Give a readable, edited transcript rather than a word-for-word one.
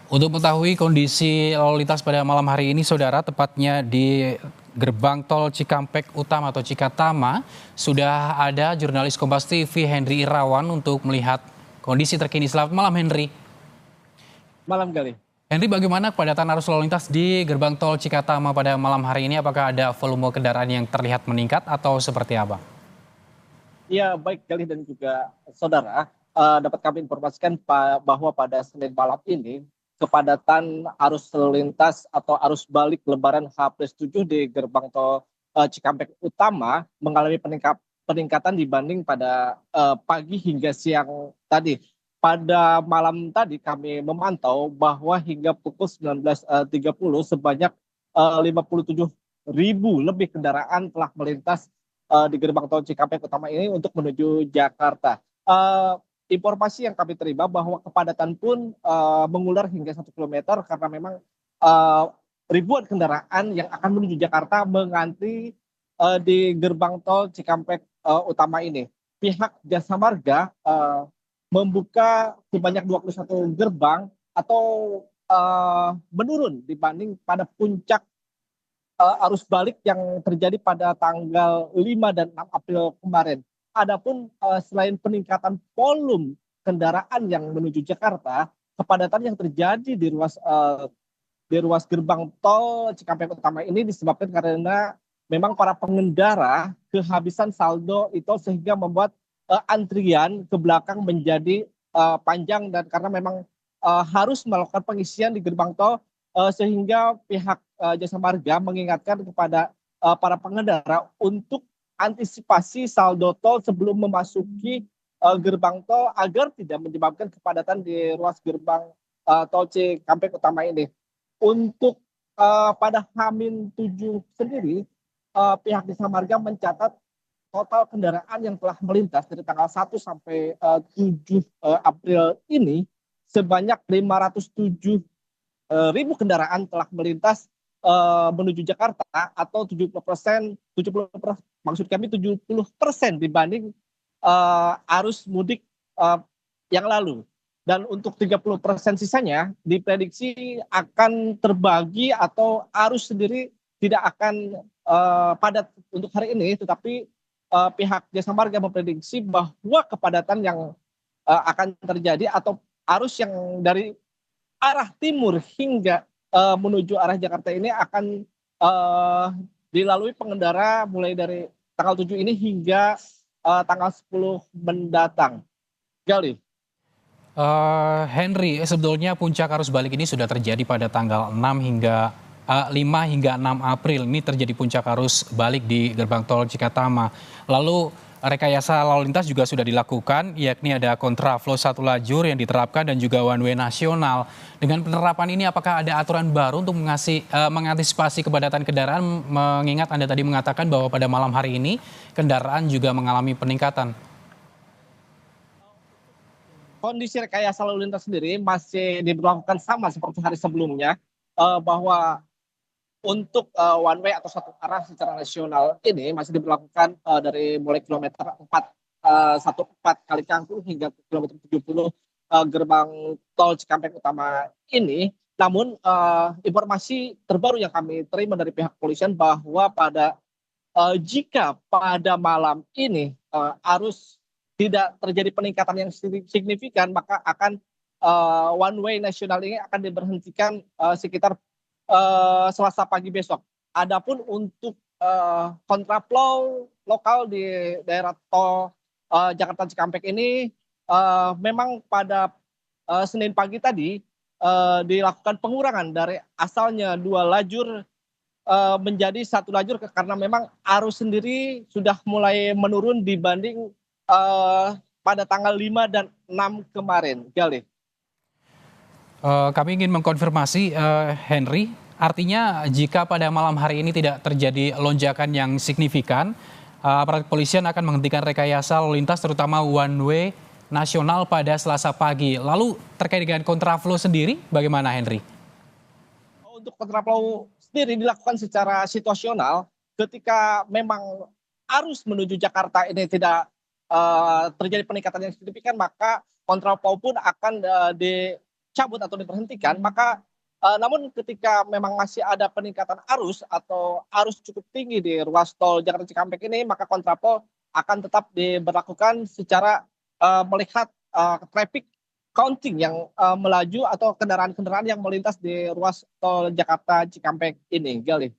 Untuk mengetahui kondisi lalu lintas pada malam hari ini, saudara, tepatnya di gerbang tol Cikampek Utama atau Cikatama, sudah ada jurnalis Kompas TV Henry Irawan untuk melihat kondisi terkini. Selamat malam, Henry. Malam kali. Henry, bagaimana kepadatan arus lalu lintas di gerbang tol Cikatama pada malam hari ini? Apakah ada volume kendaraan yang terlihat meningkat atau seperti apa? Ya, baik kali dan juga saudara, dapat kami informasikan bahwa pada Senin malam ini kepadatan arus lalu lintas atau arus balik Lebaran H+7 di gerbang tol Cikampek Utama mengalami peningkatan dibanding pada pagi hingga siang tadi. Pada malam tadi kami memantau bahwa hingga pukul 19.30 sebanyak 57.000 lebih kendaraan telah melintas di gerbang tol Cikampek Utama ini untuk menuju Jakarta. Informasi yang kami terima bahwa kepadatan pun mengular hingga 1 kilometer karena memang uh, ribuan kendaraan yang akan menuju Jakarta mengantri di gerbang tol Cikampek Utama ini. Pihak Jasa Marga membuka sebanyak 21 gerbang atau menurun dibanding pada puncak arus balik yang terjadi pada tanggal 5 dan 6 April kemarin. Adapun selain peningkatan volume kendaraan yang menuju Jakarta, kepadatan yang terjadi di ruas gerbang tol Cikampek Utama ini disebabkan karena memang para pengendara kehabisan saldo itu sehingga membuat antrian ke belakang menjadi panjang dan karena memang harus melakukan pengisian di gerbang tol sehingga pihak Jasa Marga mengingatkan kepada para pengendara untuk antisipasi saldo tol sebelum memasuki gerbang tol agar tidak menyebabkan kepadatan di ruas gerbang tol Cikampek Utama ini. Untuk pada H-7 sendiri, pihak Jasa Marga mencatat total kendaraan yang telah melintas dari tanggal 1 sampai 7 April ini sebanyak 507.000 kendaraan telah melintas menuju Jakarta atau 70%, maksud kami 70% dibanding arus mudik yang lalu. Dan untuk 30% sisanya diprediksi akan terbagi atau arus sendiri tidak akan padat untuk hari ini, tetapi pihak Jasa Marga memprediksi bahwa kepadatan yang akan terjadi atau arus yang dari arah timur hingga menuju arah Jakarta ini akan dilalui pengendara mulai dari tanggal 7 ini hingga tanggal 10 mendatang. Gali. Henry, sebetulnya puncak arus balik ini sudah terjadi pada tanggal 5 hingga 6 April. Ini terjadi puncak arus balik di gerbang tol Cikatama. Lalu rekayasa lalu lintas juga sudah dilakukan, yakni ada kontraflow satu lajur yang diterapkan dan juga one way nasional. Dengan penerapan ini apakah ada aturan baru untuk mengantisipasi kepadatan kendaraan, mengingat Anda tadi mengatakan bahwa pada malam hari ini kendaraan juga mengalami peningkatan? Kondisi rekayasa lalu lintas sendiri masih diberlakukan sama seperti hari sebelumnya, bahwa untuk one way atau satu arah secara nasional ini masih diberlakukan dari mulai kilometer 14 kali Kangkung hingga kilometer 70 gerbang tol Cikampek Utama ini. Namun informasi terbaru yang kami terima dari pihak kepolisian bahwa jika pada malam ini arus tidak terjadi peningkatan yang signifikan, maka akan one way nasional ini akan diberhentikan sekitar Selasa pagi besok. Adapun untuk kontraflow lokal di daerah tol Jakarta Cikampek ini memang pada Senin pagi tadi dilakukan pengurangan dari asalnya 2 lajur menjadi 1 lajur karena memang arus sendiri sudah mulai menurun dibanding pada tanggal 5 dan 6 kemarin. Galih. Kami ingin mengkonfirmasi, Henry, artinya jika pada malam hari ini tidak terjadi lonjakan yang signifikan, aparat kepolisian akan menghentikan rekayasa lalu lintas terutama one way nasional pada Selasa pagi. Lalu terkait dengan kontraflow sendiri, bagaimana, Henry? Untuk kontraflow sendiri dilakukan secara situasional ketika memang arus menuju Jakarta ini tidak terjadi peningkatan yang signifikan, maka kontraflow pun akan dicabut atau diberhentikan, maka namun ketika memang masih ada peningkatan arus atau arus cukup tinggi di ruas tol Jakarta Cikampek ini, maka kontraflow akan tetap diberlakukan secara melihat traffic counting yang melaju atau kendaraan-kendaraan yang melintas di ruas tol Jakarta Cikampek ini, Galih.